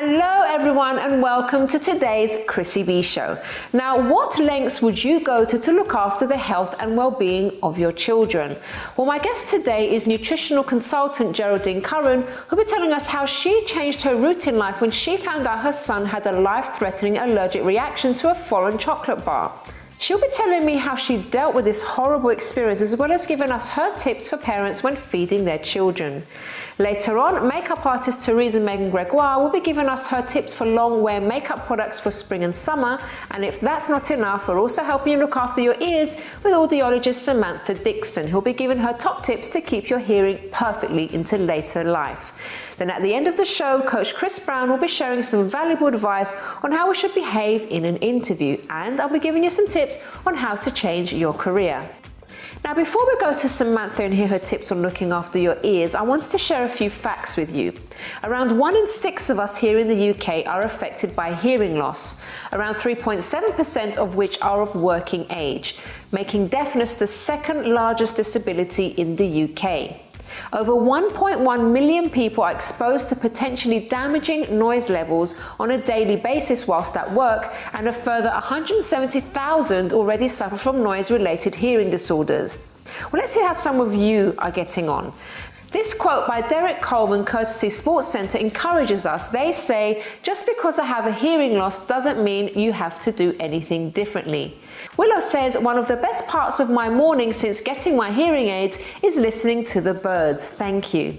Hello everyone and welcome to today's Chrissy B Show. Now, what lengths would you go to look after the health and well-being of your children? Well, my guest today is nutritional consultant Geraldine Curran, who'll be telling us how she changed her route in life when she found out her son had a life-threatening allergic reaction to a foreign chocolate bar. She'll be telling me how she dealt with this horrible experience, as well as giving us her tips for parents when feeding their children. Later on, makeup artist Theresa Maegan Gregoire will be giving us her tips for long-wear makeup products for spring and summer. And if that's not enough, we're also helping you look after your ears with audiologist Samantha Dixon, who'll be giving her top tips to keep your hearing perfectly into later life. Then at the end of the show, Coach Chris Brown will be sharing some valuable advice on how we should behave in an interview, and I'll be giving you some tips on how to change your career. Now, before we go to Samantha and hear her tips on looking after your ears, I wanted to share a few facts with you. Around 1 in 6 of us here in the UK are affected by hearing loss, around 3.7% of which are of working age, making deafness the second largest disability in the UK. Over 1.1 million people are exposed to potentially damaging noise levels on a daily basis whilst at work, and a further 170,000 already suffer from noise-related hearing disorders. Well, let's see how some of you are getting on. This quote by Derek Coleman, courtesy Sports Centre, encourages us. They say, just because I have a hearing loss doesn't mean you have to do anything differently. Willow says, one of the best parts of my morning since getting my hearing aids is listening to the birds. Thank you.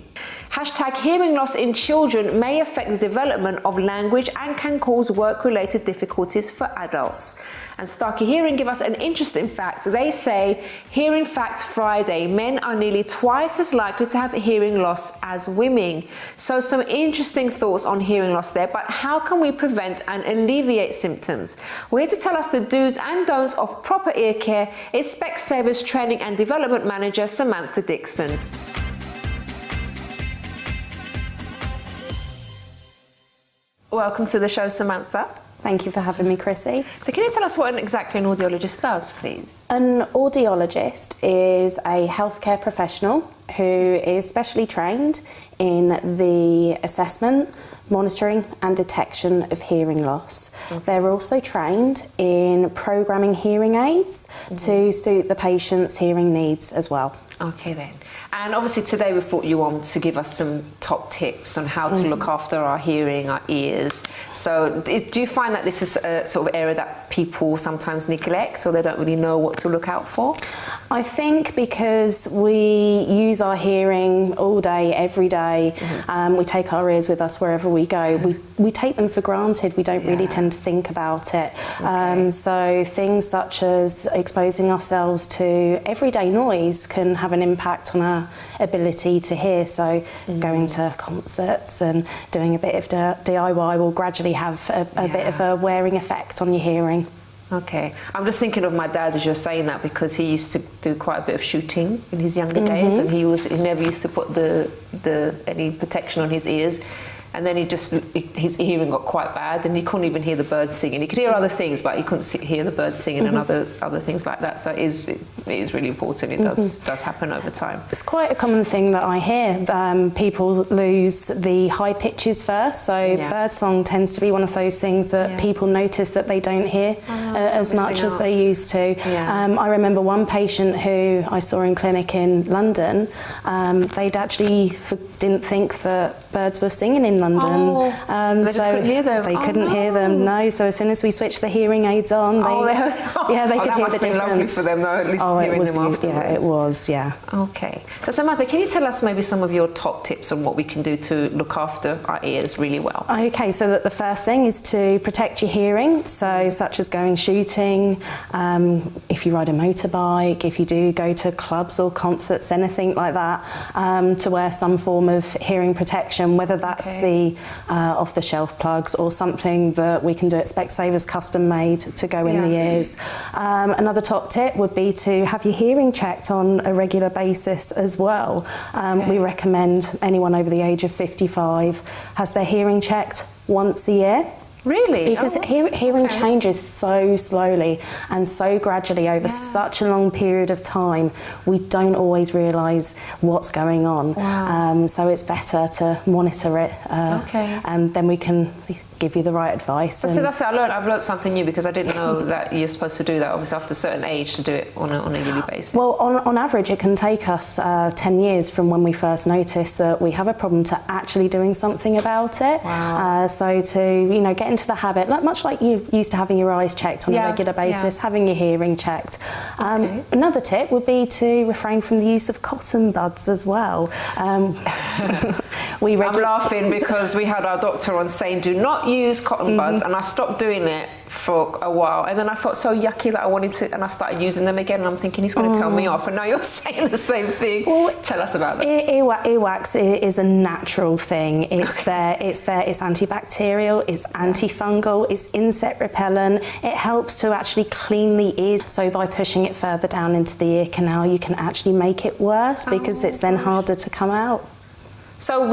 Hashtag hearing loss in children may affect the development of language and can cause work-related difficulties for adults. And Starkey Hearing give us an interesting fact. They say, Hearing Fact Friday, men are nearly twice as likely to have hearing loss as women. So some interesting thoughts on hearing loss there, but how can we prevent and alleviate symptoms? Well, here to tell us the do's and don'ts of proper ear care is Specsavers Training and Development Manager Samantha Dixon. Welcome to the show, Samantha. Thank you for having me, Chrissy. So can you tell us what exactly an audiologist does, please? An audiologist is a healthcare professional who is specially trained in the assessment, monitoring and detection of hearing loss. Okay. They're also trained in programming hearing aids to suit the patient's hearing needs as well. Okay then. And obviously today we've brought you on to give us some top tips on how to look after our hearing, our ears. So do you find that this is a sort of area that people sometimes neglect, or they don't really know what to look out for? I think because we use our hearing all day, every day, we take our ears with us wherever we go. We take them for granted. We don't really tend to think about it. Okay. So things such as exposing ourselves to everyday noise can have an impact on our ability to hear. So going to concerts and doing a bit of DIY will gradually have a bit of a wearing effect on your hearing. Okay, I'm just thinking of my dad as you're saying that, because he used to do quite a bit of shooting in his younger days, and he never used to put any protection on his ears. And then his hearing got quite bad, and he couldn't even hear the birds singing. He could hear other things, but he couldn't hear the birds singing and other things like that. So it is really important. It does happen over time. It's quite a common thing that I hear. People lose the high pitches first. So birdsong tends to be one of those things that people notice that they don't hear as much as they used to. I remember one patient who I saw in clinic in London. They'd actually didn't think that birds were singing in London. They just couldn't hear them. They couldn't hear them, no. So as soon as we switched the hearing aids on, they could hear the difference. That must have been lovely for them, though, at least hearing them afterwards. Yeah, it was, Okay. So Samantha, can you tell us maybe some of your top tips on what we can do to look after our ears really well? Okay, so that the first thing is to protect your hearing, so such as going shooting, if you ride a motorbike, if you do go to clubs or concerts, anything like that, to wear some form of hearing protection, whether that's the off-the-shelf plugs or something that we can do at Specsavers custom made to go in the ears. Another top tip would be to have your hearing checked on a regular basis as well. We recommend anyone over the age of 55 has their hearing checked once a year. Really? Because hearing changes so slowly and so gradually over such a long period of time, we don't always realise what's going on. Wow. So it's better to monitor it, and then we can give you the right advice. So that's it. I've learned something new, because I didn't know that you're supposed to do that, obviously, after a certain age, to do it on a yearly basis. Well, on average, it can take us 10 years from when we first notice that we have a problem to actually doing something about it. Wow. So to get into the habit, much like you used to having your eyes checked on a regular basis, having your hearing checked. Another tip would be to refrain from the use of cotton buds as well. I'm laughing because we had our doctor on saying do not use cotton buds, and I stopped doing it for a while, and then I felt so yucky that I wanted to, and I started using them again, and I'm thinking he's going to tell me off, and now you're saying the same thing. Well, tell us about that. Earwax is a natural thing. It's there. It's antibacterial, it's antifungal, it's insect repellent. It helps to actually clean the ears. So by pushing it further down into the ear canal, you can actually make it worse, because it's then harder to come out. So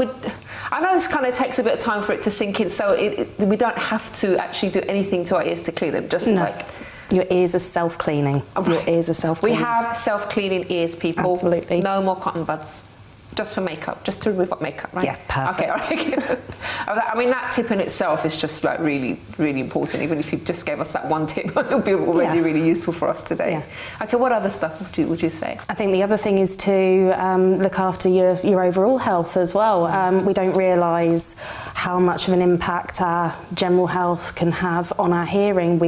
I know this kind of takes a bit of time for it to sink in, so we don't have to actually do anything to our ears to clean them, just like... Your ears are self-cleaning. Your ears are self-cleaning. We have self-cleaning ears, people. Absolutely. No more cotton buds. Just for makeup, just to remove up makeup, right? Yeah, perfect. Okay, I'll take it. I mean, that tip in itself is just like really, really important. Even if you just gave us that one tip, it would be already really useful for us today. Yeah. Okay, what other stuff would you say? I think the other thing is to look after your overall health as well. We don't realise how much of an impact our general health can have on our hearing.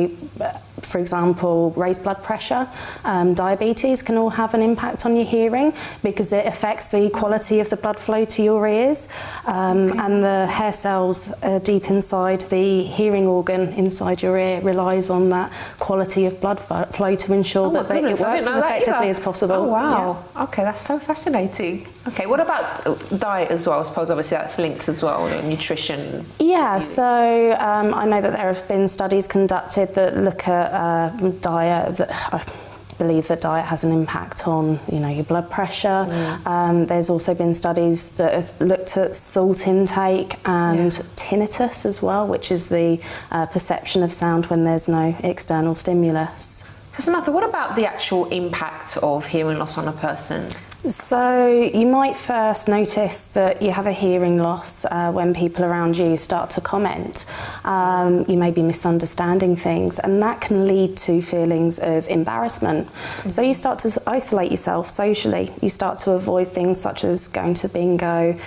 For example, raised blood pressure, diabetes can all have an impact on your hearing, because it affects the quality of the blood flow to your ears, and the hair cells deep inside the hearing organ inside your ear relies on that quality of blood flow to ensure that it works as effectively as possible. Oh wow, okay, that's so fascinating. Okay, what about diet as well? I suppose obviously that's linked as well, nutrition. Yeah, so I know that there have been studies conducted that look at diet. I believe that diet has an impact on your blood pressure. There's also been studies that have looked at salt intake and tinnitus as well, which is the perception of sound when there's no external stimulus. So Samantha, what about the actual impact of hearing loss on a person? So you might first notice that you have a hearing loss when people around you start to comment. You may be misunderstanding things, and that can lead to feelings of embarrassment. So you start to isolate yourself socially. You start to avoid things such as going to bingo,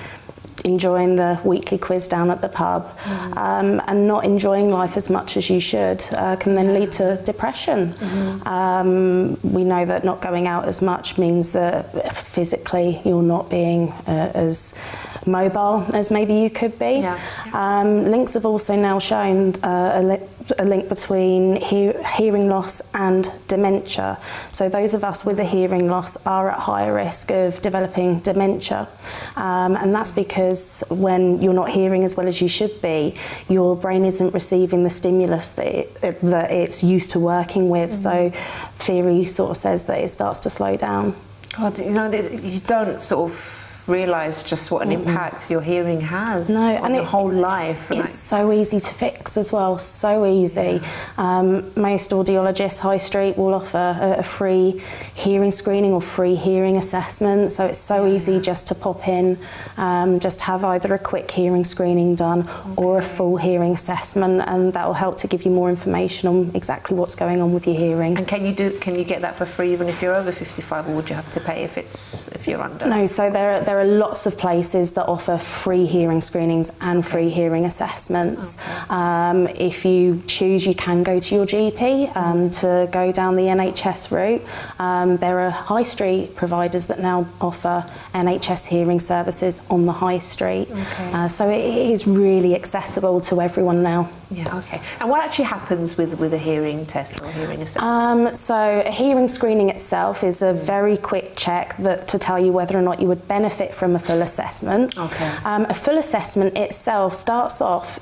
enjoying the weekly quiz down at the pub, and not enjoying life as much as you should can then lead to depression. We know that not going out as much means that physically you're not being as mobile as maybe you could be. Links have also now shown a link between hearing loss and dementia. So those of us with a hearing loss are at higher risk of developing dementia, and that's because when you're not hearing as well as you should be, your brain isn't receiving the stimulus that it's used to working with. So theory sort of says that it starts to slow down. God, you don't sort of realise just what an impact your hearing has on your whole life. It's so easy to fix as well, so easy. Most audiologists high street will offer a free hearing screening or free hearing assessment, so it's so easy just to pop in, just have either a quick hearing screening done or a full hearing assessment, and that will help to give you more information on exactly what's going on with your hearing. And can you get that for free even if you're over 55, or would you have to pay if you're under? No, so there are lots of places that offer free hearing screenings and free hearing assessments. If you choose, you can go to your GP to go down the NHS route. There are high street providers that now offer NHS hearing services on the high street. So it is really accessible to everyone now. And what actually happens with a hearing test or hearing assessment? So a hearing screening itself is a very quick check to tell you whether or not you would benefit from a full assessment. A full assessment itself starts off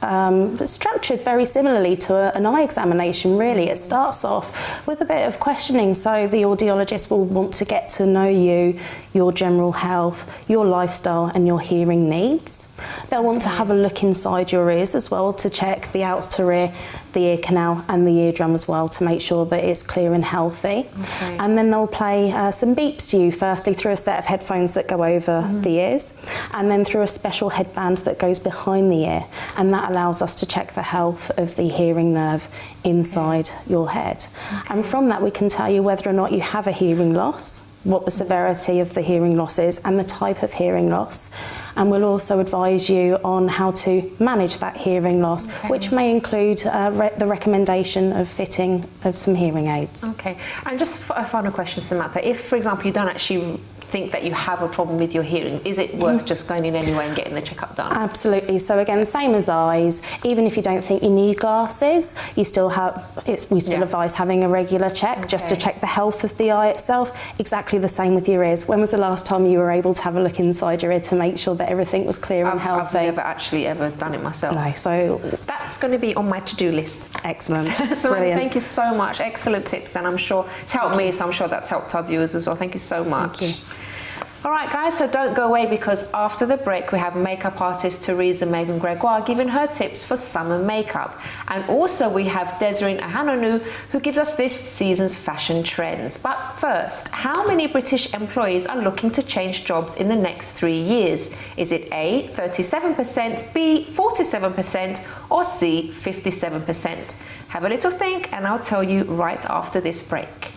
structured very similarly to an eye examination, really. It starts off with a bit of questioning, so the audiologist will want to get to know you, your general health, your lifestyle and your hearing needs. They'll want to have a look inside your ears as well to check the outer ear, the ear canal and the eardrum as well, to make sure that it's clear and healthy. Okay. And then they'll play some beeps to you, firstly through a set of headphones that go over the ears, and then through a special headband that goes behind the ear, and that allows us to check the health of the hearing nerve inside your head. And from that we can tell you whether or not you have a hearing loss, what the severity of the hearing loss is and the type of hearing loss. And we'll also advise you on how to manage that hearing loss, which may include the recommendation of fitting of some hearing aids. Okay, and just a final question, Samantha. If, for example, you don't actually think that you have a problem with your hearing, is it worth just going in anyway and getting the checkup done? Absolutely. So again, same as eyes, even if you don't think you need glasses, we still advise having a regular check just to check the health of the eye itself. Exactly the same with your ears. When was the last time you were able to have a look inside your ear to make sure that everything was clear and healthy? I've never actually ever done it myself. No, so that's going to be on my to-do list. Excellent. So brilliant. Thank you so much. Excellent tips, and I'm sure it's helped me, so I'm sure that's helped our viewers as well. Thank you so much. Thank you. All right, guys, so don't go away, because after the break we have makeup artist Theresa Maegan Gregoire giving her tips for summer makeup. And also we have Desiree Ahanonu, who gives us this season's fashion trends. But first, how many British employees are looking to change jobs in the next 3 years? Is it A, 37%, B, 47%, or C, 57%? Have a little think, and I'll tell you right after this break.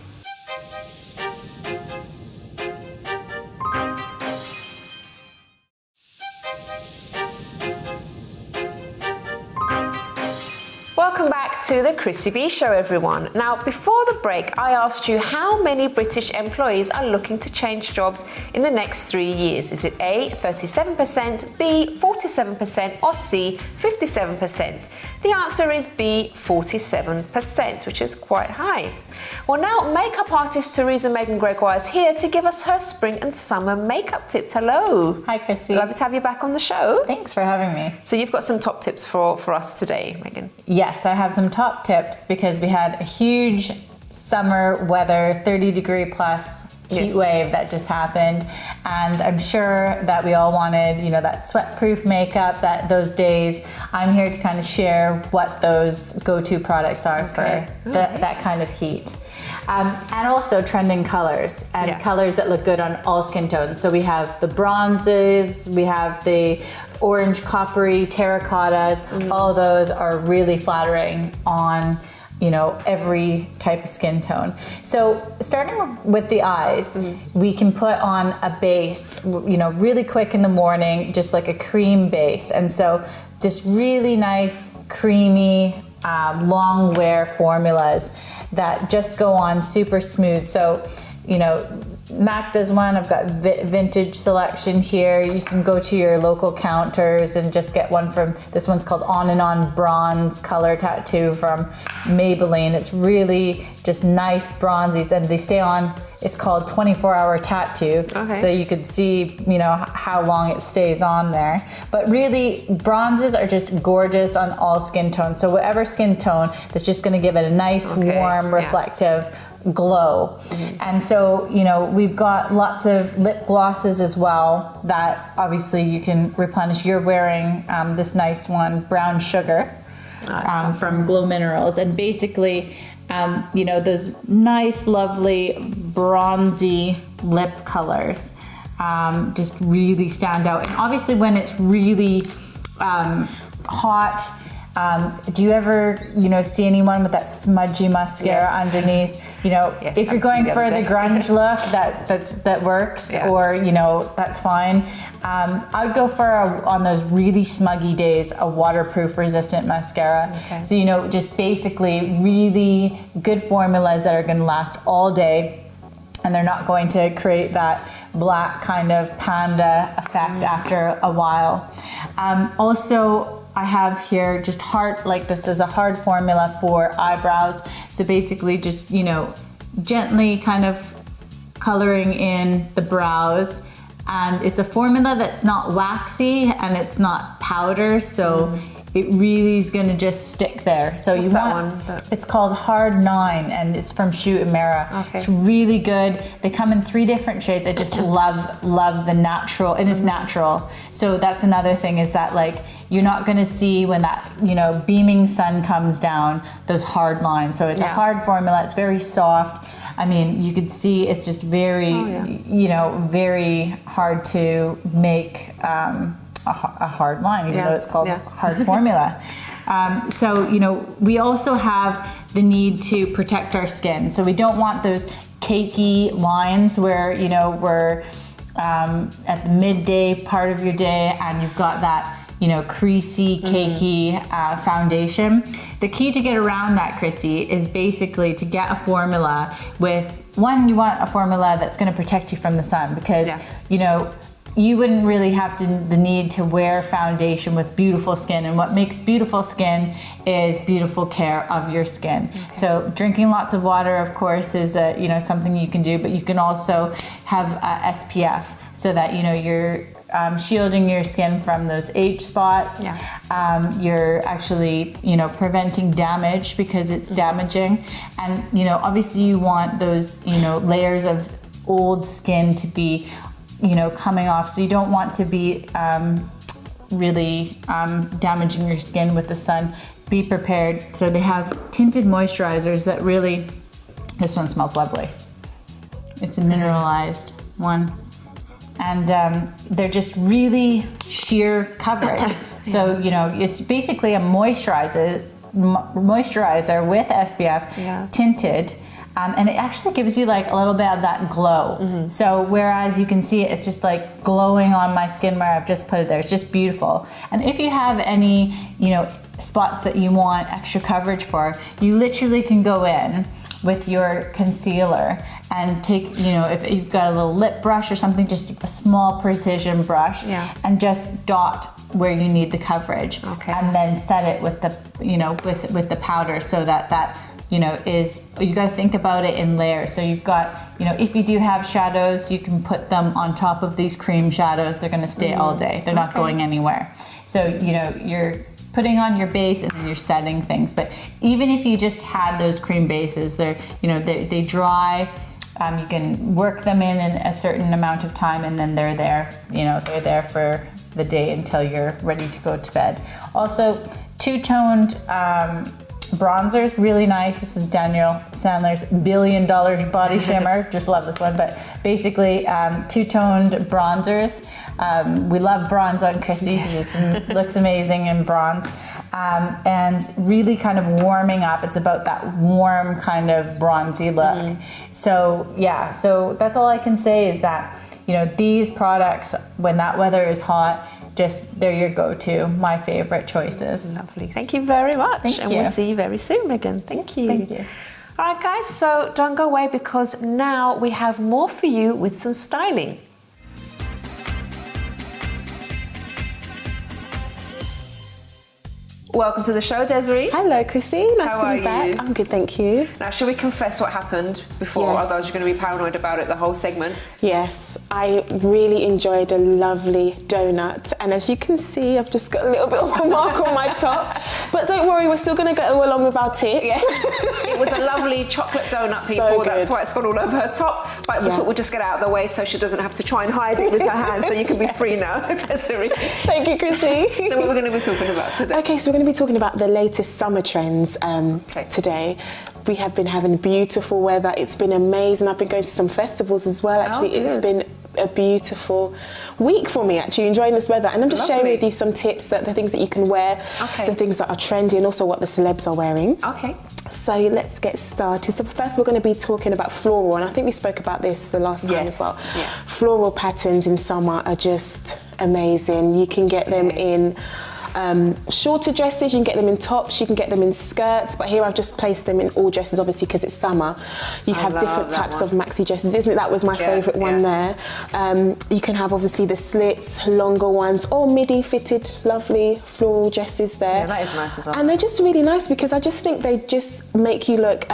Welcome back to the Chrissy B Show, everyone. Now, before the break, I asked you how many British employees are looking to change jobs in the next 3 years. Is it A, 37%, B, 47%, or C, 57%? The answer is B, 47%, which is quite high. Well, now makeup artist Theresa Maegan Gregoire is here to give us her spring and summer makeup tips. Hello. Hi, Chrissy. Lovely to have you back on the show. Thanks for having me. So you've got some top tips for us today, Megan. Yes, I have some top tips because we had a huge summer weather, 30-degree plus heat wave that just happened, and I'm sure that we all wanted, that sweat-proof makeup, those days. I'm here to kind of share what those go-to products are for that kind of heat. And also trending colors and colors that look good on all skin tones. So we have the bronzes, we have the orange coppery terracottas. All of those are really flattering on every type of skin tone. So starting with the eyes, we can put on a base, really quick in the morning, just like a cream base. And so just really nice, creamy, long wear formulas that just go on super smooth. So, MAC does one. I've got vintage selection here. You can go to your local counters and just get one from, this one's called On and On Bronze Color Tattoo from Maybelline. It's really just nice bronzies, and they stay on, it's called 24-hour tattoo. So you can see, how long it stays on there. But really, bronzes are just gorgeous on all skin tones. So whatever skin tone, that's just gonna give it a nice, warm, reflective glow. And so, we've got lots of lip glosses as well that obviously you can replenish. You're wearing this nice one, Brown Sugar, from Glow Minerals. And basically, those nice, lovely, bronzy lip colors just really stand out. And obviously when it's really hot, do you ever, see anyone with that smudgy mascara underneath? If you're going for the grunge look, that works, or that's fine. I would go for on those really smuggy days, a waterproof resistant mascara. So just basically really good formulas that are going to last all day, and they're not going to create that black kind of panda effect after a while. Also, I have here just this is a hard formula for eyebrows. So basically just, gently kind of coloring in the brows. And it's a formula that's not waxy and it's not powder. So it really is going to just stick there. So What's you want that one? It's called Hard 9, and it's from Shoot and Mara. It's really good. They come in 3 different shades. I just love the natural, and it's natural. So that's another thing, is that you're not going to see when that, beaming sun comes down, those hard lines. So it's a hard formula. It's very soft. I mean, you could see it's just very, very hard to make a hard line, even though it's called hard formula. So, we also have the need to protect our skin. So we don't want those cakey lines where, we're at the midday part of your day and you've got that, creasy, cakey foundation. The key to get around that, Chrissy, is basically to get a formula with, one, you want a formula that's going to protect you from the sun because, you wouldn't really have the need to wear foundation with beautiful skin. And what makes beautiful skin is beautiful care of your skin. Okay. So drinking lots of water, of course, is something you can do, but you can also have SPF so that, you're shielding your skin from those age spots. Yeah. You're actually, preventing damage because it's damaging. And, obviously you want those, layers of old skin to be coming off. So you don't want to be really damaging your skin with the sun. Be prepared. So they have tinted moisturizers that really, this one smells lovely. It's a mineralized one. And they're just really sheer coverage. So, it's basically a moisturizer with SPF, tinted. And it actually gives you like a little bit of that glow. So whereas you can see it's just like glowing on my skin where I've just put it there. It's just beautiful. And if you have any, spots that you want extra coverage for, you literally can go in with your concealer and take, if you've got a little lip brush or something, just a small precision brush and just dot where you need the coverage. Okay. And then set it with the, with the powder so that is, you got to think about it in layers. So you've got, if you do have shadows, you can put them on top of these cream shadows. They're going to stay all day. They're not going anywhere. So, you're putting on your base and then you're setting things. But even if you just had those cream bases, they're, they dry. You can work them in a certain amount of time and then they're there, they're there for the day until you're ready to go to bed. Also, two-toned, bronzers, really nice. This is Daniel Sandler's $1 billion body shimmer. Just love this one. But basically, two-toned bronzers. We love bronze on Chrissy. She looks amazing in bronze. And really kind of warming up. It's about that warm kind of bronzy look. So yeah, so that's all I can say is that, these products, when that weather is hot, they're your go-to, my favorite choices. Lovely. Thank you very much. Thank and you. We'll see you very soon, Megan. Thank you. Thank you. All right, guys, so don't go away because now we have more for you with some styling. Welcome to the show, Desiree. Hello, Chrissy. Nice How to are be back. you? I'm good, thank you. Now, should we confess what happened before? Yes. Otherwise, you're going to be paranoid about it the whole segment. Yes, I really enjoyed a lovely donut. And as you can see, I've just got a little bit of a mark on my top. But don't worry, we're still going to go along with our tips. Yes. It was a lovely chocolate donut, people. So That's good. why it's got all over her top. But we thought we'd just get it out of the way so she doesn't have to try and hide it with her hands. So you can be free now, Desiree. Thank you, Chrissy. So what we're going to be talking about today? Okay, so we're going to be talking about the latest summer trends today. We have been having beautiful weather. It's been amazing. I've been going to some festivals as well. Actually, it's been a beautiful week for me, actually, enjoying this weather. And I'm just sharing with you some tips, the things that you can wear, the things that are trendy, and also what the celebs are wearing. Okay. So let's get started. So first we're going to be talking about floral, and I think we spoke about this the last time as well. Yeah. Floral patterns in summer are just amazing. You can get them in shorter dresses, you can get them in tops, you can get them in skirts, but here I've just placed them in all dresses, obviously because it's summer. You have different types of maxi dresses, isn't it? That was my favourite one there. You can have obviously the slits, longer ones, or midi fitted, lovely floral dresses there. Yeah, that is nice as well. And they're just really nice because I just think they just make you look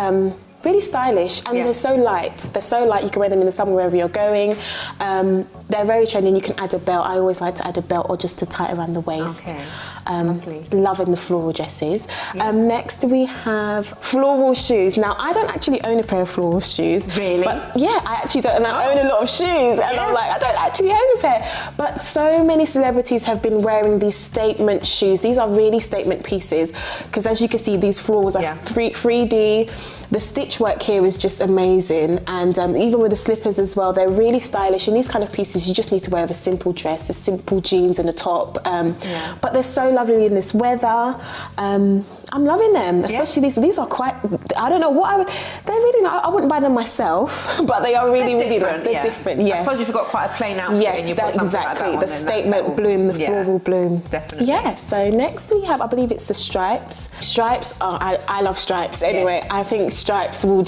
really stylish, and they're so light. They're so light, you can wear them in the summer wherever you're going. They're very trendy, and you can add a belt. I always like to add a belt or just to tie it around the waist. Loving the floral dresses. Next we have floral shoes. Now I don't actually own a pair of floral shoes. Really? But yeah, I actually don't, and I own a lot of shoes, and I'm like, I don't actually own a pair. But so many celebrities have been wearing these statement shoes. These are really statement pieces, because as you can see, these florals are 3D. The stitch work here is just amazing, and even with the slippers as well, they're really stylish. And these kind of pieces, you just need to wear with a simple dress, a simple jeans and a top. But they're so lovely in this weather. I'm loving them, especially these are quite, I don't know what I would, they're really nice. I wouldn't buy them myself, but they are really, really nice. They're different, yes. I suppose you've got quite a plain outfit and you put something exactly, like that on, the statement bloom, the floral bloom. Definitely. Yeah, so next we have, I believe it's the stripes. Stripes, I love stripes anyway. I think stripes will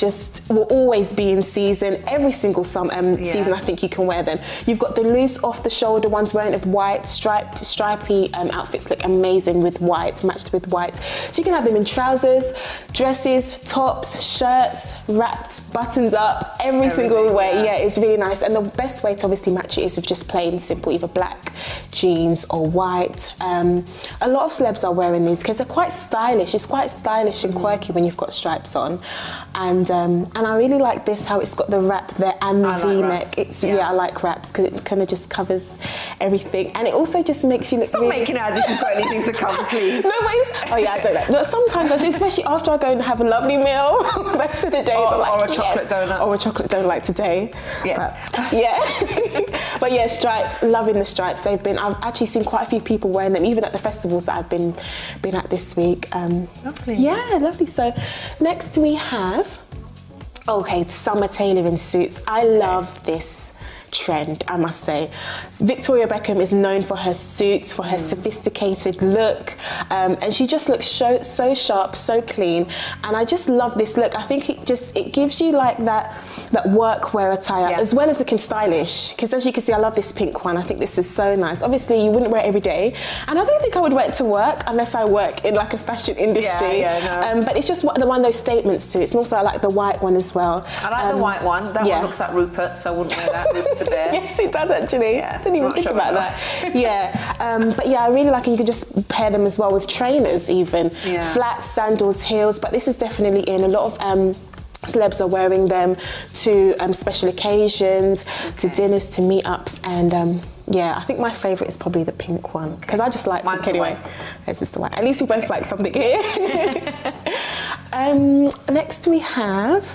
always be in season. Every single season I think you can wear them. You've got the loose off the shoulder ones wearing of white, stripy outfits look amazing with white, matched with white. So you can have them in trousers, dresses, tops, shirts, wrapped, buttoned up, every single way. Yeah, it's really nice. And the best way to obviously match it is with just plain, simple, either black jeans or white. A lot of celebs are wearing these because they're quite stylish. It's quite stylish and quirky when you've got stripes on. And I really like this, how it's got the wrap there and the V-neck. I like wraps because it kind of just covers everything. And it also just makes you look Stop making it as if you've got anything to cover, please. No, but I don't know. But sometimes I do, especially after I go and have a lovely meal. Most of the days or a chocolate donut. Or a chocolate donut like today. But yeah, stripes, loving the stripes. I've actually seen quite a few people wearing them, even at the festivals that I've been at this week. Lovely. Yeah, lovely. So next we have, summer tailoring suits. I love this trend, I must say. Victoria Beckham is known for her suits, for her sophisticated look, and she just looks so sharp, so clean, and I just love this look. I think it gives you like that workwear attire as well as looking stylish, because as you can see, I love this pink one. I think this is so nice. Obviously you wouldn't wear it every day, and I don't think I would wear it to work unless I work in like a fashion industry. But it's just one of those statement suits, and also I like the white one as well. I like the white one. That one looks like Rupert, so I wouldn't wear that. Rupert the bear. Yes, it does actually. I didn't even think about that. But yeah, I really like it. You could just pair them as well with trainers, even flats, sandals, heels. But this is definitely in. A lot of celebs are wearing them to special occasions, to dinners, to meetups, and I think my favourite is probably the pink one, because I just like pink anyway. This is the white. At least we both like something here. Next we have,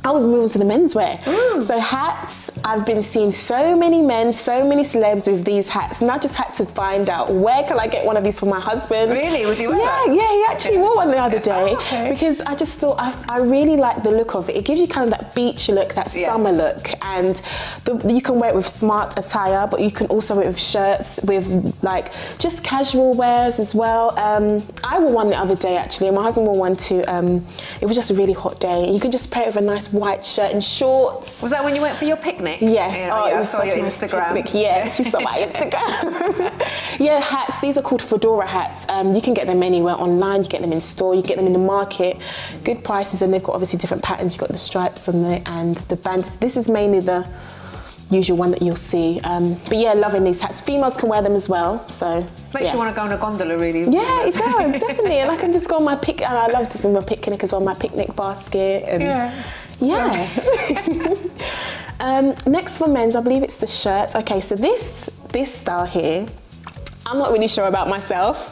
we'll move on to the menswear. So hats, I've been seeing so many men, so many celebs with these hats, and I just had to find out, where can I get one of these for my husband? Really? Would you wear that? Yeah, he actually wore one the other day, because I just thought, I really like the look of it. It gives you kind of that beach look, that summer look, and you can wear it with smart attire, but you can also wear it with shirts, with like just casual wears as well. I wore one the other day actually, and my husband wore one too. It was just a really hot day. You could just pair it with a nice white shirt and shorts. Was that when you went for your picnic? Yes. It was such a nice picnic. Yeah, she saw my Instagram. Hats. These are called fedora hats. You can get them anywhere online. You get them in store. You get them in the market. Good prices, and they've got obviously different patterns. You've got the stripes on there and the bands. This is mainly the usual one that you'll see. But yeah, loving these hats. Females can wear them as well. So makes you want to go on a gondola, really. Yeah, it does, definitely. And I can just go on my and I love to bring my picnic as well, my picnic basket. And next for men's, I believe it's the shirt. Okay, so this style here, I'm not really sure about myself.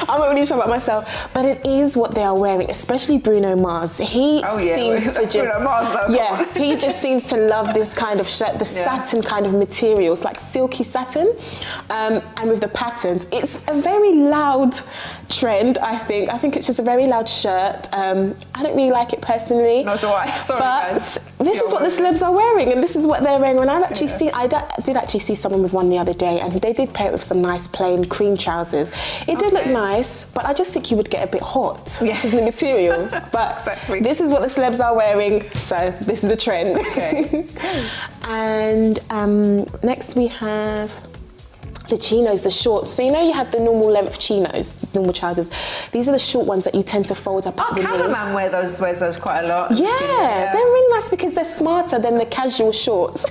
I'm not really sure about myself, but it is what they are wearing, especially Bruno Mars. He seems to just, Bruno Mars, though, he just seems to love this kind of shirt, the satin kind of materials, like silky satin, and with the patterns. It's a very loud trend, I think. I think it's just a very loud shirt. I don't really like it personally. Nor do I. Sorry, guys. This is what the celebs are wearing, and this is what they're wearing. And I've actually seen, I did actually see someone with one the other day, and they did pair it with some nice plain cream trousers. It did look nice, but I just think you would get a bit hot because of the material. But this is what the celebs are wearing, so this is the trend. Okay. And next we have the chinos, the shorts. So you know you have the normal length chinos, normal trousers. These are the short ones that you tend to fold up. Cameraman wears those quite a lot. Yeah, they're really nice because they're smarter than the casual shorts.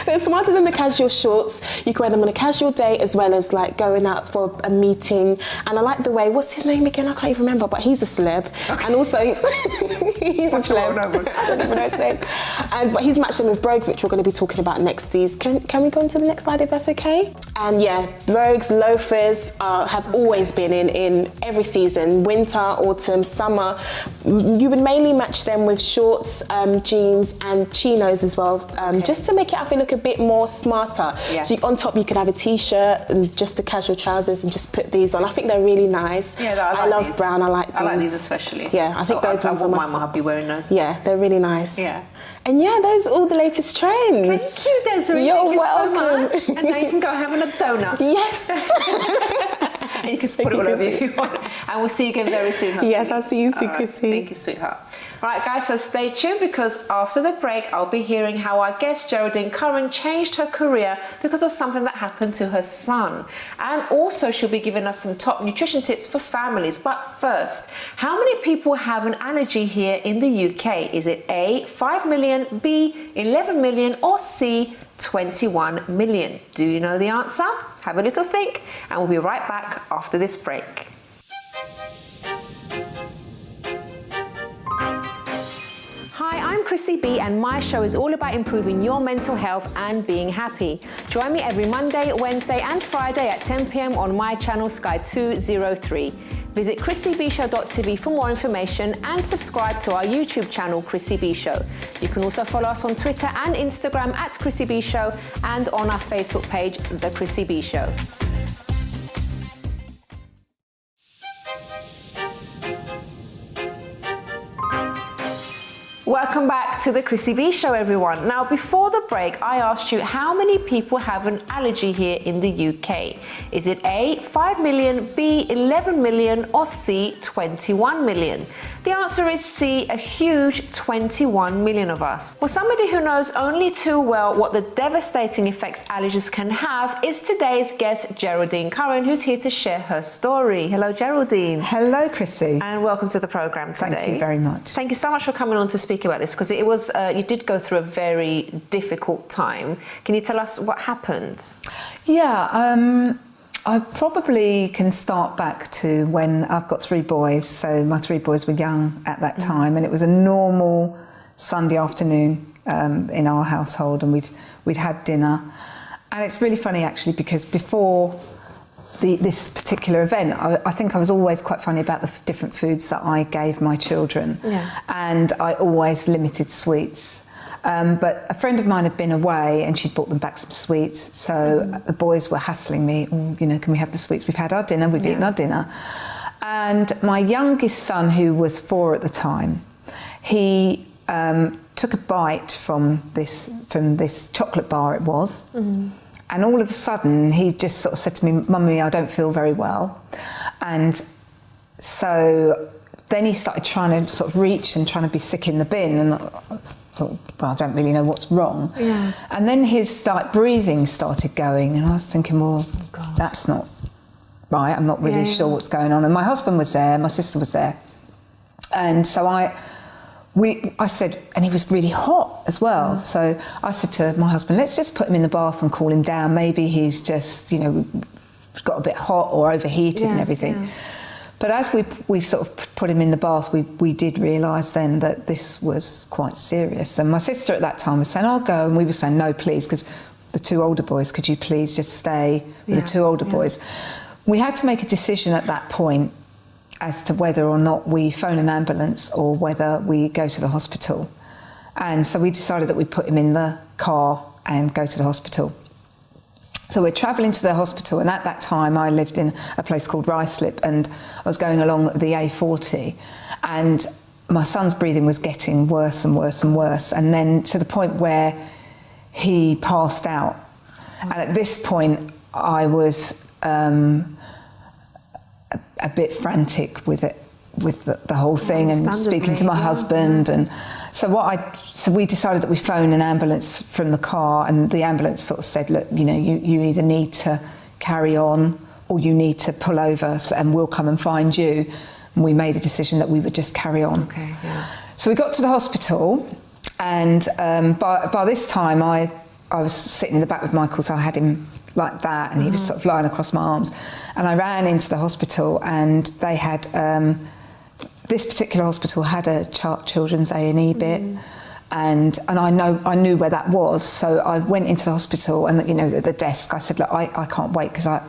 They're smarter than the casual shorts. You can wear them on a casual day as well as like going out for a meeting. And I like the way, what's his name again? I can't even remember, but he's a celeb. Okay. And also he's a celeb. I don't even know his name. But he's matched them with brogues, which we're going to be talking about next. Can we go on to the next slide if that's okay? And yeah, brogues, loafers have always been in every season, winter, autumn, summer. You would mainly match them with shorts, jeans and chinos as well, just to make it, I feel, look a bit more smarter. Yeah. So on top you could have a t-shirt and just the casual trousers and just put these on. I think they're really nice. Yeah, I love these. Brown, I like these. I like these especially. Yeah, I think those ones are my mum will be wearing those. Yeah, they're really nice. Yeah. And yeah, those are all the latest trends. Thank you, Desiree. You're welcome. So much. And now you can go having a donut. Yes. And you can put it all over if you want. And we'll see you again very soon. Hopefully. Yes, I'll see you soon, Chrissy. Thank you, sweetheart. Right, guys, so stay tuned because after the break, I'll be hearing how our guest Geraldine Curran changed her career because of something that happened to her son. And also she'll be giving us some top nutrition tips for families. But first, how many people have an allergy here in the UK? Is it A, 5 million, B, 11 million, or C, 21 million? Do you know the answer? Have a little think, and we'll be right back after this break. Hi, I'm Chrissy B, and my show is all about improving your mental health and being happy. Join me every Monday, Wednesday and Friday at 10 p.m. on my channel Sky 203. Visit chrissybshow.tv for more information and subscribe to our YouTube channel Chrissy B Show. You can also follow us on Twitter and Instagram at Chrissy B Show and on our Facebook page, The Chrissy B Show. Welcome back to the Chrissy B Show, everyone. Now, before the break, I asked you how many people have an allergy here in the UK. Is it A, 5 million, B, 11 million, or C, 21 million? The answer is C, a huge 21 million of us. Well, somebody who knows only too well what the devastating effects allergies can have is today's guest, Geraldine Curran, who's here to share her story. Hello, Geraldine. Hello, Chrissy. And welcome to the programme today. Thank you very much. Thank you so much for coming on to speak about this, because it was you did go through a very difficult time. Can you tell us what happened? Yeah, I probably can start back to when I've got 3 boys. So my 3 boys were young at that time, and it was a normal Sunday afternoon in our household, and we'd had dinner. And it's really funny actually, because before this particular event, I think I was always quite funny about the different foods that I gave my children. Yeah. And I always limited sweets. But a friend of mine had been away and she'd brought them back some sweets. So the boys were hassling me, oh, you know, can we have the sweets? We've had our dinner, we've eaten our dinner. And my youngest son, who was 4 at the time, he took a bite from this chocolate bar it was. And all of a sudden, he just sort of said to me, Mummy, I don't feel very well. And so then he started trying to sort of reach and trying to be sick in the bin. And I thought, well, I don't really know what's wrong. Yeah. And then his breathing started going. And I was thinking, well, that's not right. I'm not really sure what's going on. And my husband was there, my sister was there. And so I said, and he was really hot as well. So I said to my husband, let's just put him in the bath and cool him down. Maybe he's just, you know, got a bit hot or overheated and everything. Yeah. But as we sort of put him in the bath, we did realise then that this was quite serious. And my sister at that time was saying, I'll go. And we were saying, no, please, because the 2 older boys, could you please just stay with the 2 older boys? We had to make a decision at that point as to whether or not we phone an ambulance or whether we go to the hospital. And so we decided that we'd put him in the car and go to the hospital. So we're travelling to the hospital, and at that time I lived in a place called Ruislip, and I was going along the A40, and my son's breathing was getting worse and worse and worse, and then to the point where he passed out. And at this point I was a bit frantic with the whole thing, and speaking to my husband. And so we decided that we phone an ambulance from the car, and the ambulance sort of said, look, you know, you either need to carry on or you need to pull over, and we'll come and find you. And we made a decision that we would just carry on. Okay, yeah. So we got to the hospital, And by this time, I was sitting in the back with Michael, so I had him like that, and he was sort of lying across my arms. And I ran into the hospital, and they had this particular hospital had a children's A&E bit, and I knew where that was. So I went into the hospital, and at the desk, I said, look, I can't wait, because I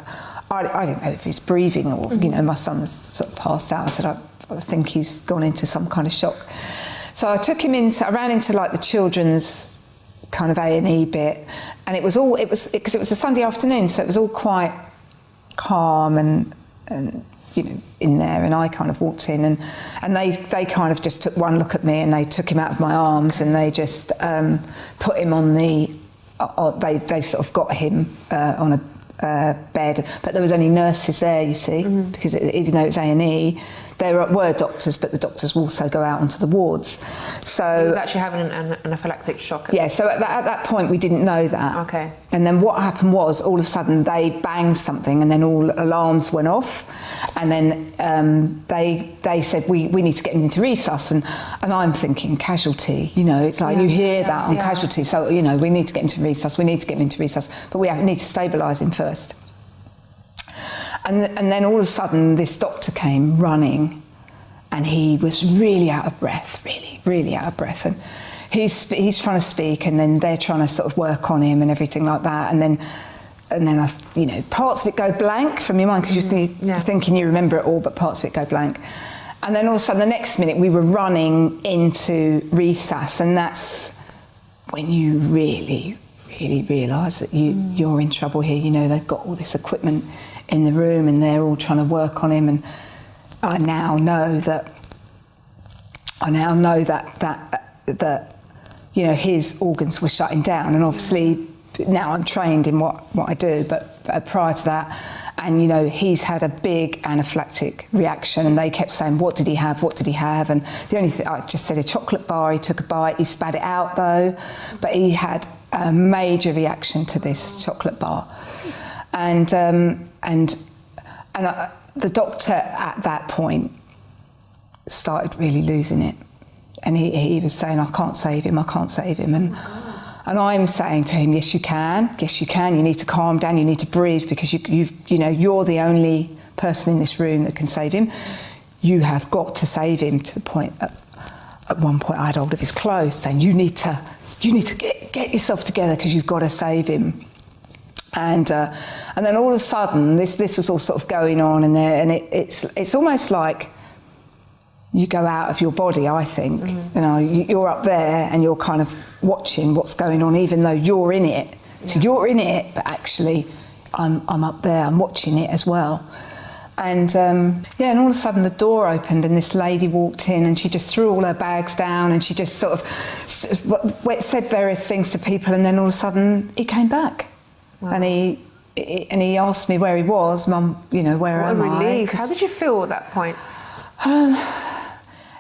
don't know if he's breathing or my son's sort of passed out. I said, I think he's gone into some kind of shock. So I ran into like the children's kind of A&E bit, and it was because it was a Sunday afternoon, so it was all quite calm and in there, and I kind of walked in, and they kind of just took one look at me, and they took him out of my arms, and they just put him on they sort of got him on a bed, but there was only nurses there, you see, because even though it's A&E, there were doctors, but the doctors will also go out onto the wards. So he was actually having an anaphylactic shock. So at that point we didn't know that. Okay. And then what happened was, all of a sudden they banged something, and then all alarms went off, and then they said we need to get him into resus, and I'm thinking casualty, it's like you hear that on casualty, so we need to get him to resus, but we need to stabilise him first. And then all of a sudden this doctor came running, and he was really out of breath, really out of breath, and he's trying to speak, and then they're trying to sort of work on him and everything like that, and then parts of it go blank from your mind, because you're thinking you remember it all, but parts of it go blank. And then all of a sudden the next minute we were running into resus, and that's when you really realise that you're in trouble here. They've got all this equipment in the room, and they're all trying to work on him, and I now know that his organs were shutting down, and obviously now I'm trained in what I do, but prior to that, and he's had a big anaphylactic reaction, and they kept saying, what did he have, and the only thing, I just said a chocolate bar, he took a bite, he spat it out though, but he had a major reaction to this chocolate bar, and the doctor at that point started really losing it, and he was saying, I can't save him, and I'm saying to him, yes you can, you need to calm down, you need to breathe, because you're the only person in this room that can save him. You have got to save him, to the point at one point I had hold of his clothes saying, you need to get yourself together, because you've got to save him. And then all of a sudden this was all sort of going on, and it's almost like you go out of your body, I think. You're up there and you're kind of watching what's going on, even though you're in it. So you're in it, but actually I'm up there, I'm watching it as well. And and all of a sudden the door opened, and this lady walked in, and she just threw all her bags down, and she just sort of said various things to people, and then all of a sudden he came back. Wow. And he asked me where he was, Mum, where am I? What a relief. How did you feel at that point?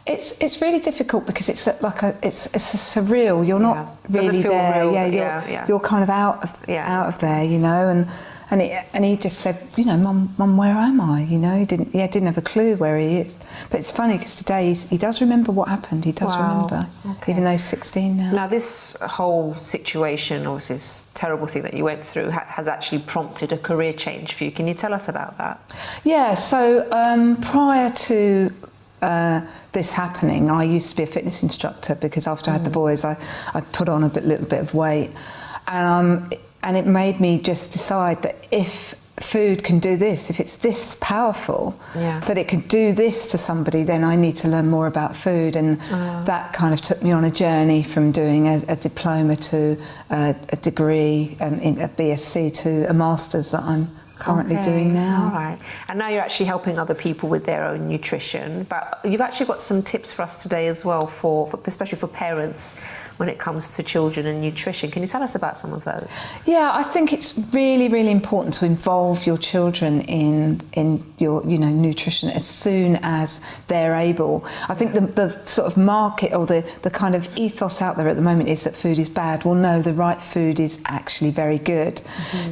It's really difficult, because it's a surreal. You're not really there. Real? You're kind of out of there, and he just said, Mum, where am I? He didn't have a clue where he is. But it's funny, because today he does remember what happened. He does remember, even though he's 16 now. Now this whole situation, or this terrible thing that you went through, has actually prompted a career change for you. Can you tell us about that? Yeah. So prior to this happening, I used to be a fitness instructor, because after I had the boys, I'd put on a little bit of weight, and it made me just decide that if food can do this, if it's this powerful, that it could do this to somebody, then I need to learn more about food. And that kind of took me on a journey from doing a diploma to a degree, in a BSc, to a master's that I'm currently doing now. All right. And now you're actually helping other people with their own nutrition, but you've actually got some tips for us today as well, for especially for parents, when it comes to children and nutrition. Can you tell us about some of those? Yeah, I think it's really, really important to involve your children in your nutrition as soon as they're able. I think the sort of market, or the kind of ethos out there at the moment, is that food is bad. Well, no, the right food is actually very good.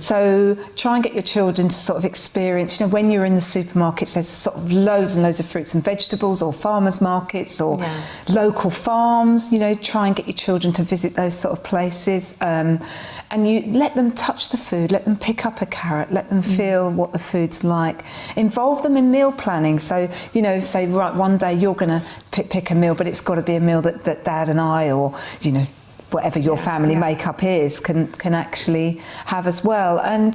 So try and get your children to sort of experience, when you're in the supermarkets, there's sort of loads and loads of fruits and vegetables, or farmers markets, or local farms. Try and get your children children to visit those sort of places, and you let them touch the food, let them pick up a carrot, let them feel what the food's like. Involve them in meal planning. So, you know, say, right, one day you're going to pick a meal, but it's got to be a meal that Dad and I, or, you know, whatever your family makeup is, can actually have as well. And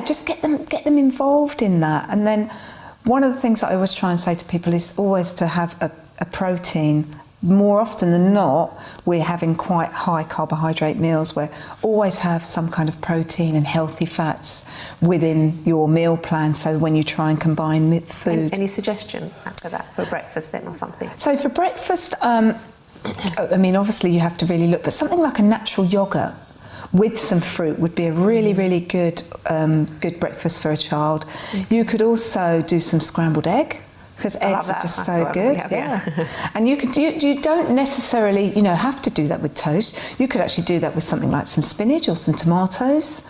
just get them involved in that. And then one of the things that I always try and say to people is always to have a protein. More often than not, we're having quite high carbohydrate meals where always have some kind of protein and healthy fats within your meal plan, so when you try and combine food. Any suggestion after that for breakfast then or something? So for breakfast, I mean, obviously you have to really look, but something like a natural yoghurt with some fruit would be a really, really good breakfast for a child. You could also do some scrambled egg, because eggs are just so good. And you don't necessarily, you know, have to do that with toast. You could actually do that with something like some spinach or some tomatoes.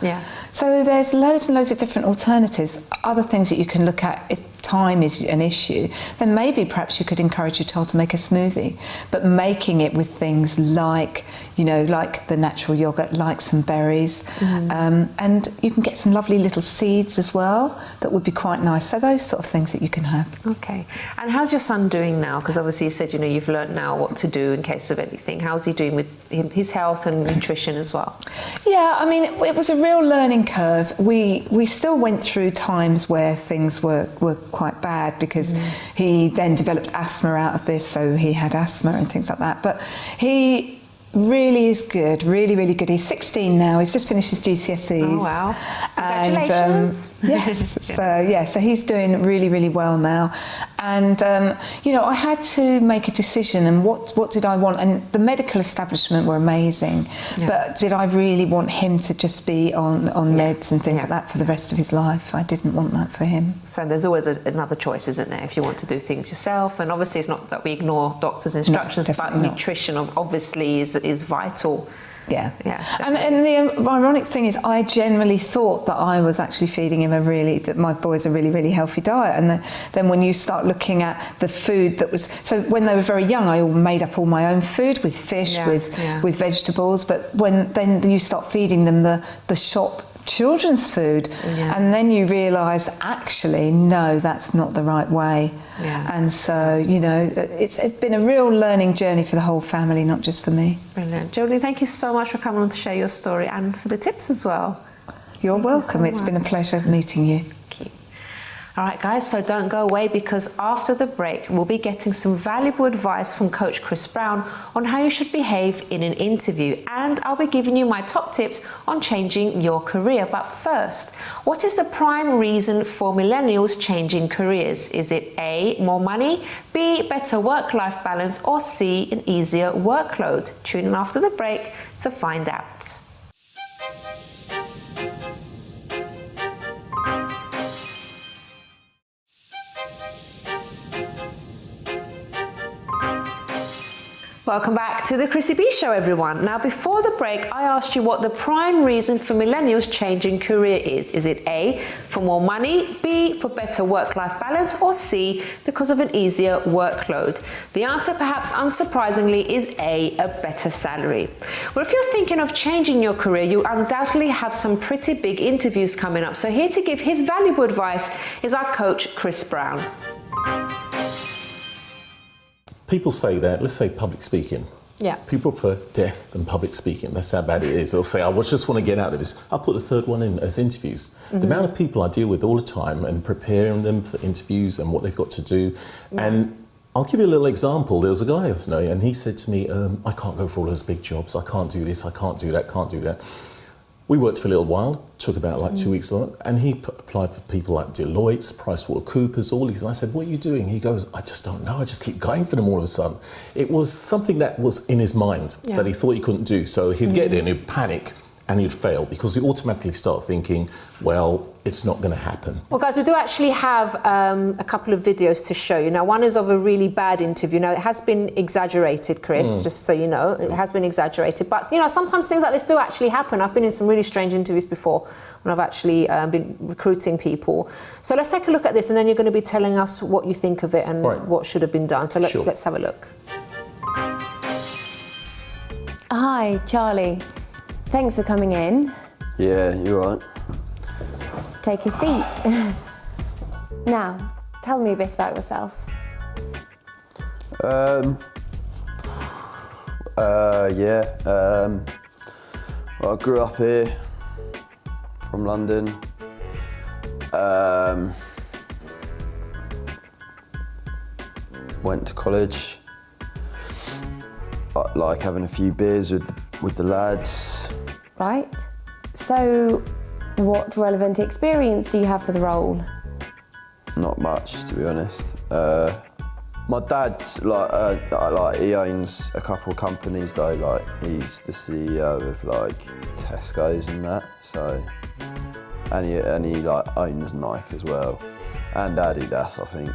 So there's loads and loads of different alternatives. Other things that you can look at if time is an issue, then maybe perhaps you could encourage your child to make a smoothie, but making it with things like, you know, like the natural yogurt, like some berries, and you can get some lovely little seeds as well that would be quite nice. So those sort of things that you can have. Okay. And how's your son doing now? Because obviously you said, you know, you've learned now what to do in case of anything. How's he doing with his health and nutrition as well? Yeah, I mean, it was a real learning curve. We still went through times where things were quite bad, because he then developed asthma out of this, so he had asthma and things like that. But he really is good, really, really good. He's 16 now. He's just finished his GCSEs. Oh, wow. Congratulations. And, so he's doing really, really well now. And, you know, I had to make a decision, and what did I want? And the medical establishment were amazing, but did I really want him to just be on meds and things like that for the rest of his life? I didn't want that for him. So there's always another choice, isn't there, if you want to do things yourself? And obviously it's not that we ignore doctors' instructions, but nutrition obviously is vital. And the ironic thing is, I generally thought that I was actually feeding him that my boys a really, really healthy diet. And then when you start looking at the food that was, so when they were very young, I made up all my own food with fish, with vegetables. But then you start feeding them the shop children's food, and then you realise, actually, no, that's not the right way. And so, you know, it's been a real learning journey for the whole family, not just for me. Brilliant. Jolie, thank you so much for coming on to share your story and for the tips as well. You're welcome. It's been a pleasure meeting you. All right, guys, so don't go away, because after the break, we'll be getting some valuable advice from Coach Chris Brown on how you should behave in an interview. And I'll be giving you my top tips on changing your career. But first, what is the prime reason for millennials changing careers? Is it A, more money, B, better work-life balance, or C, an easier workload? Tune in after the break to find out. Welcome back to the Chrissy B Show, everyone. Now, before the break, I asked you what the prime reason for millennials changing career is. Is it A, for more money, B, for better work-life balance, or C, because of an easier workload? The answer, perhaps unsurprisingly, is A, a better salary. Well, if you're thinking of changing your career, you undoubtedly have some pretty big interviews coming up. So here to give his valuable advice is our coach, Chris Brown. People say that, let's say public speaking. People prefer death than public speaking. That's how bad it is. They'll say, I just want to get out of this. I'll put the third one in as interviews. The amount of people I deal with all the time and preparing them for interviews and what they've got to do. And I'll give you a little example. There was a guy I was knowing, and he said to me, I can't go for all those big jobs. I can't do this, I can't do that, can't do that. We worked for a little while, took about like 2 weeks on it, and he applied for people like Deloitte's, PricewaterhouseCoopers, all these. And I said, what are you doing? He goes, I just don't know. I just keep going for them all of a sudden. It was something that was in his mind that he thought he couldn't do. So he'd get in, he'd panic, and he'd fail, because he automatically start thinking, well, it's not going to happen. Well, guys, we do actually have a couple of videos to show you. Now, one is of a really bad interview. Now, it has been exaggerated, Chris, just so you know. It has been exaggerated. But, you know, sometimes things like this do actually happen. I've been in some really strange interviews before when I've actually been recruiting people. So let's take a look at this, and then you're going to be telling us what you think of it and what should have been done. So let's have a look. Hi, Charlie. Thanks for coming in. Yeah, you're right. Take a seat. Now, tell me a bit about yourself. Well, I grew up here, from London. Went to college. I like having a few beers with the lads. Right. So, what relevant experience do you have for the role? Not much, to be honest. My dad's he owns a couple of companies though. Like he's the CEO of like Tesco's and that. So, and he like owns Nike as well, and Adidas, I think.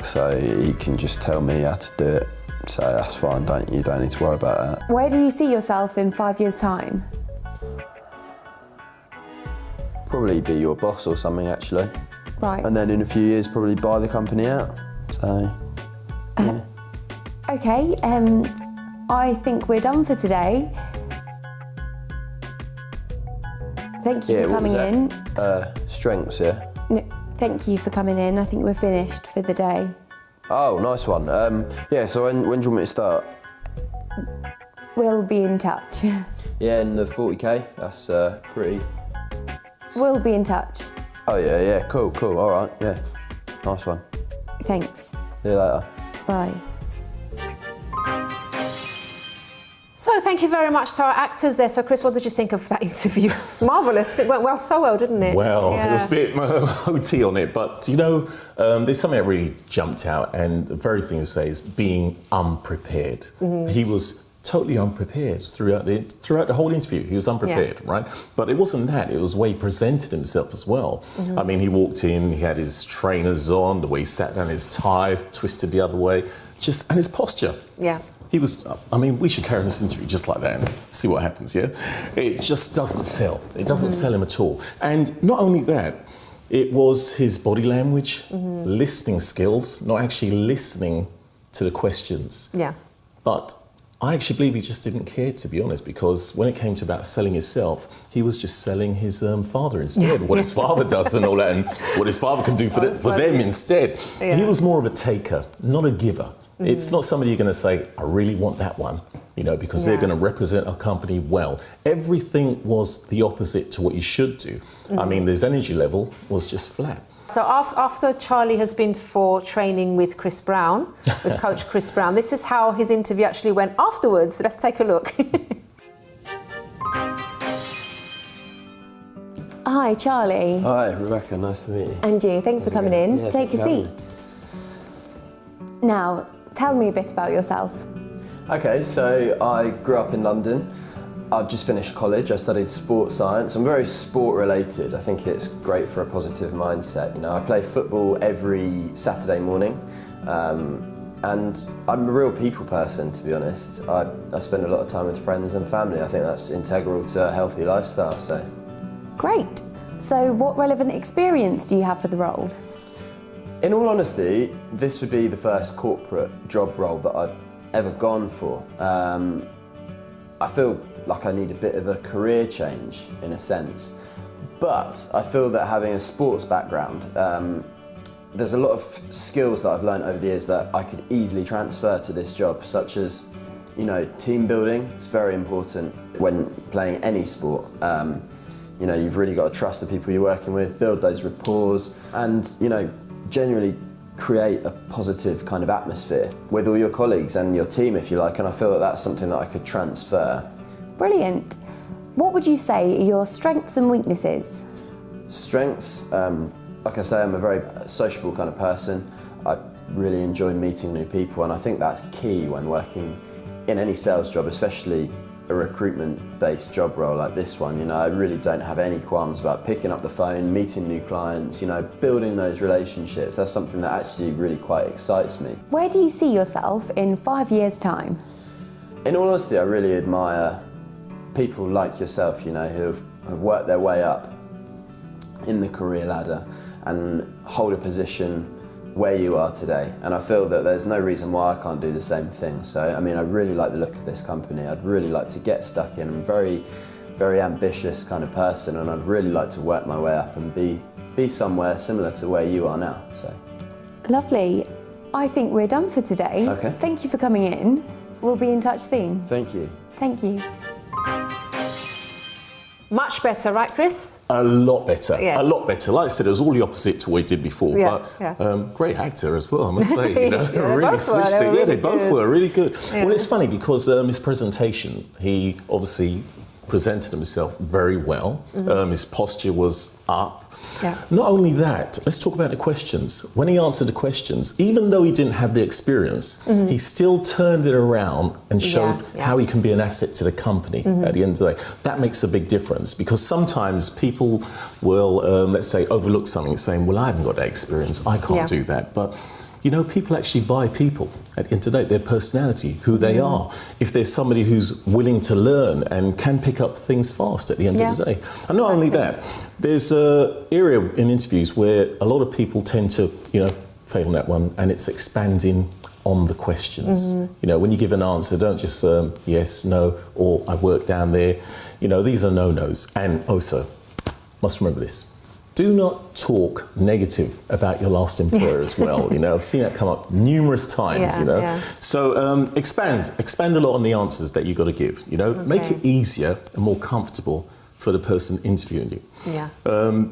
So he can just tell me how to do it. So that's fine. You don't need to worry about that. Where do you see yourself in 5 years' time? Probably be your boss or something, actually. Right. And then in a few years, probably buy the company out. So, yeah. Okay, I think we're done for today. Thank you for coming in. Strengths, yeah. No, thank you for coming in. I think we're finished for the day. Oh, nice one. Yeah, so when do you want me to start? We'll be in touch. Yeah, in the 40k, that's pretty... We'll be in touch. Oh yeah, cool, all right, yeah. Nice one. Thanks. See you later. Bye. So thank you very much to our actors there. So Chris, what did you think of that interview? It's marvellous. It went so well, didn't it? Well, yeah. It was a bit OT on it, but you know, there's something that really jumped out, and the very thing you say is being unprepared. Mm-hmm. He was totally unprepared throughout the whole interview. He was unprepared, right? But it wasn't that. It was the way he presented himself as well. Mm-hmm. I mean, he walked in, he had his trainers on, the way he sat down, his tie twisted the other way, and his posture. Yeah. He was, I mean, we should carry on this interview just like that and see what happens, yeah? It just doesn't sell. It doesn't sell him at all. And not only that, it was his body language, listening skills, not actually listening to the questions. Yeah. But I actually believe he just didn't care, to be honest, because when it came to about selling himself, he was just selling his father instead, what his father does and all that, and what his father can do for them instead. Yeah. He was more of a taker, not a giver. It's not somebody you're going to say, I really want that one, you know, because they're going to represent our company well. Everything was the opposite to what you should do. I mean, his energy level was just flat. So after Charlie has been for training with Chris Brown, with Coach Chris Brown, this is how his interview actually went afterwards. So let's take a look. Hi, Charlie. Hi, Rebecca, nice to meet you. And you, thanks for coming in. Yeah, take a seat. Now, tell me a bit about yourself. Okay, so I grew up in London. I've just finished college. I studied sports science. I'm very sport related. I think it's great for a positive mindset. You know, I play football every Saturday morning, and I'm a real people person, to be honest. I spend a lot of time with friends and family. I think that's integral to a healthy lifestyle. So, great. So, what relevant experience do you have for the role? In all honesty, this would be the first corporate job role that I've ever gone for. I feel like I need a bit of a career change in a sense, but I feel that having a sports background, there's a lot of skills that I've learned over the years that I could easily transfer to this job, such as, you know, team building. It's very important when playing any sport. You know, you've really got to trust the people you're working with, build those rapport, and, you know, genuinely create a positive kind of atmosphere with all your colleagues and your team, if you like, and I feel that that's something that I could transfer. Brilliant. What would you say are your strengths and weaknesses? Strengths, like I say, I'm a very sociable kind of person. I really enjoy meeting new people, and I think that's key when working in any sales job, especially a recruitment-based job role like this one. You know, I really don't have any qualms about picking up the phone, meeting new clients, you know, building those relationships. That's something that actually really quite excites me. Where do you see yourself in 5 years' time? In all honesty, I really admire people like yourself, you know, who have worked their way up in the career ladder and hold a position where you are today, and I feel that there's no reason why I can't do the same thing. So I mean, I really like the look of this company. I'd really like to get stuck in. I'm a very ambitious kind of person, and I'd really like to work my way up and be somewhere similar to where you are now. So Lovely. I think we're done for today. Okay. Thank you for coming in. We'll be in touch soon. Thank you. Thank you. Much better, right, Chris? A lot better. Yes. A lot better. Like I said, it was all the opposite to what he did before. Yeah, but great actor as well, I must say. You know, Yeah, they really both were. switched They it. were Yeah, really they both good. were really good. Yeah. Well, it's funny because his presentation, he obviously presented himself very well. His posture was up. Yeah. Not only that, let's talk about the questions. When he answered the questions, even though he didn't have the experience, he still turned it around and showed how he can be an asset to the company at the end of the day. That makes a big difference, because sometimes people will, let's say, overlook something, saying, well, I haven't got that experience, I can't do that. But you know, people actually buy people at the end of the day, their personality, who they are. If there's somebody who's willing to learn and can pick up things fast at the end of the day. And not only that, there's an area in interviews where a lot of people tend to, you know, fail on that one, and it's expanding on the questions. You know, when you give an answer, don't just yes, no, or I work down there. You know, these are no-nos. And also, must remember this. Do not talk negative about your last employer as well. You know, I've seen that come up numerous times, you know. So expand a lot on the answers that you've got to give, you know. Make it easier and more comfortable for the person interviewing you.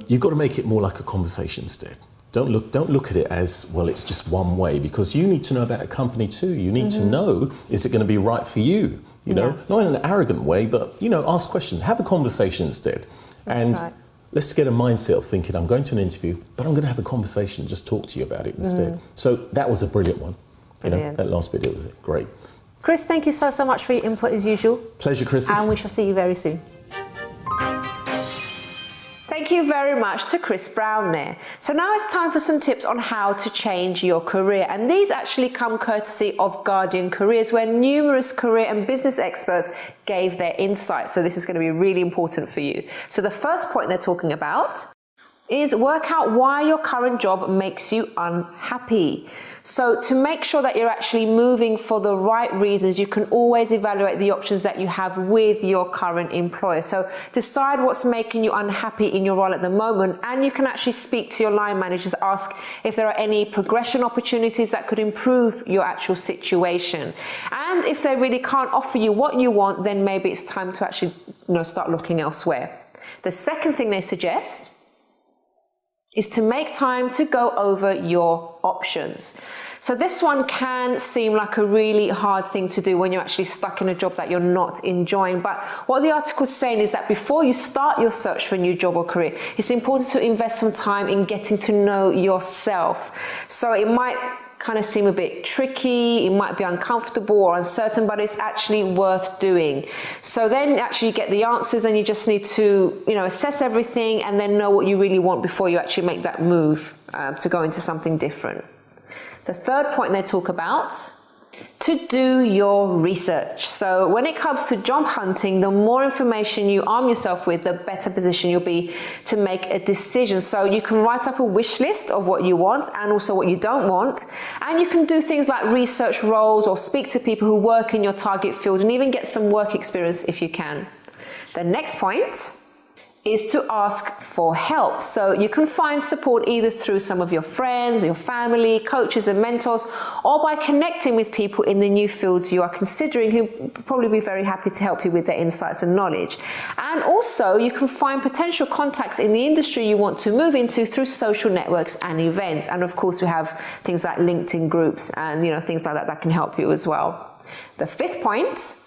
You've got to make it more like a conversation instead. Don't look at it as, well, it's just one way, because you need to know about a company too. You need to know, is it going to be right for you? You know, not in an arrogant way, but, you know, ask questions, have a conversation instead. Let's get a mindset of thinking, I'm going to an interview, but I'm going to have a conversation and just talk to you about it instead. So that was a brilliant one. You know, that last bit, it was great. Chris, thank you so much for your input as usual. Pleasure, Chrissy. And we shall see you very soon. Thank you very much to Chris Brown there. So now it's time for some tips on how to change your career. And these actually come courtesy of Guardian Careers, where numerous career and business experts gave their insights. So this is going to be really important for you. So the first point they're talking about is work out why your current job makes you unhappy. So to make sure that you're actually moving for the right reasons, you can always evaluate the options that you have with your current employer. So decide what's making you unhappy in your role at the moment, and you can actually speak to your line managers, ask if there are any progression opportunities that could improve your actual situation. And if they really can't offer you what you want, then maybe it's time to actually, you know, start looking elsewhere. The second thing they suggest is to make time to go over your options. So this one can seem like a really hard thing to do when you're actually stuck in a job that you're not enjoying. But what the article is saying is that before you start your search for a new job or career, it's important to invest some time in getting to know yourself. So it might kind of seem a bit tricky, it might be uncomfortable or uncertain, but it's actually worth doing. So then actually you get the answers, and you just need to, you know, assess everything and then know what you really want before you actually make that move to go into something different. The third point they talk about, to do your research. So when it comes to job hunting, the more information you arm yourself with, the better position you'll be to make a decision. So you can write up a wish list of what you want and also what you don't want. And you can do things like research roles or speak to people who work in your target field, and even get some work experience if you can. The next point is to ask for help. So you can find support either through some of your friends, your family, coaches and mentors, or by connecting with people in the new fields you are considering, who probably be very happy to help you with their insights and knowledge. And also you can find potential contacts in the industry you want to move into through social networks and events. And of course we have things like LinkedIn groups and, you know, things like that can help you as well. The fifth point,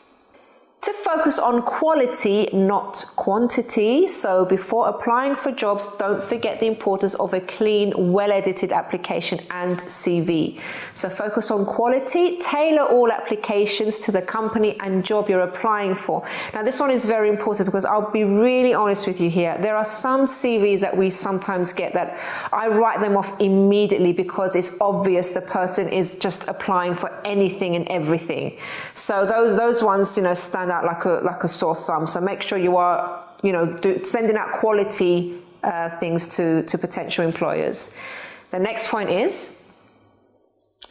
to focus on quality, not quantity. So before applying for jobs, don't forget the importance of a clean, well-edited application and CV. So focus on quality, tailor all applications to the company and job you're applying for. Now this one is very important, because I'll be really honest with you here. There are some CVs that we sometimes get that I write them off immediately because it's obvious the person is just applying for anything and everything. So those ones, you know, stand out like a sore thumb. So make sure you are, you know, sending out quality things to potential employers. The next point is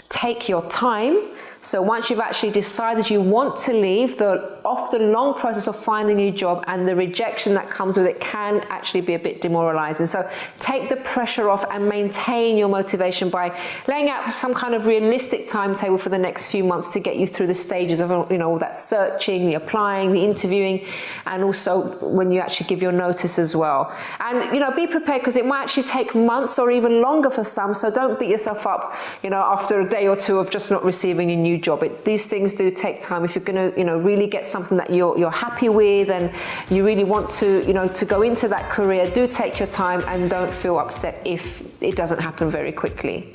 take your time. So once you've actually decided you want to leave, the often long process of finding a new job and the rejection that comes with it can actually be a bit demoralizing. So take the pressure off and maintain your motivation by laying out some kind of realistic timetable for the next few months to get you through the stages of, you know, all that searching, the applying, the interviewing, and also when you actually give your notice as well. And, you know, be prepared, because it might actually take months or even longer for some. So don't beat yourself up, you know, after a day or two of just not receiving a new job. These things do take time. If you're going to, you know, really get something that you're happy with and you really want to, you know, to go into that career, do take your time and don't feel upset if it doesn't happen very quickly.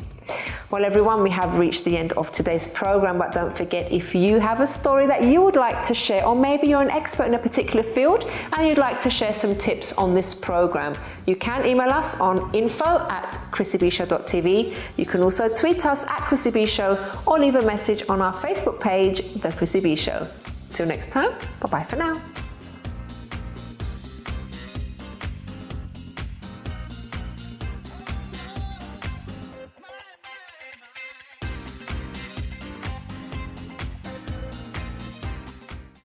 Well, everyone, we have reached the end of today's program, but don't forget, if you have a story that you would like to share, or maybe you're an expert in a particular field and you'd like to share some tips on this program, you can email us on info@chrissybshow.tv. You can also tweet us at Chrissy B Show or leave a message on our Facebook page, The Chrissy B Show. Till next time, bye-bye for now.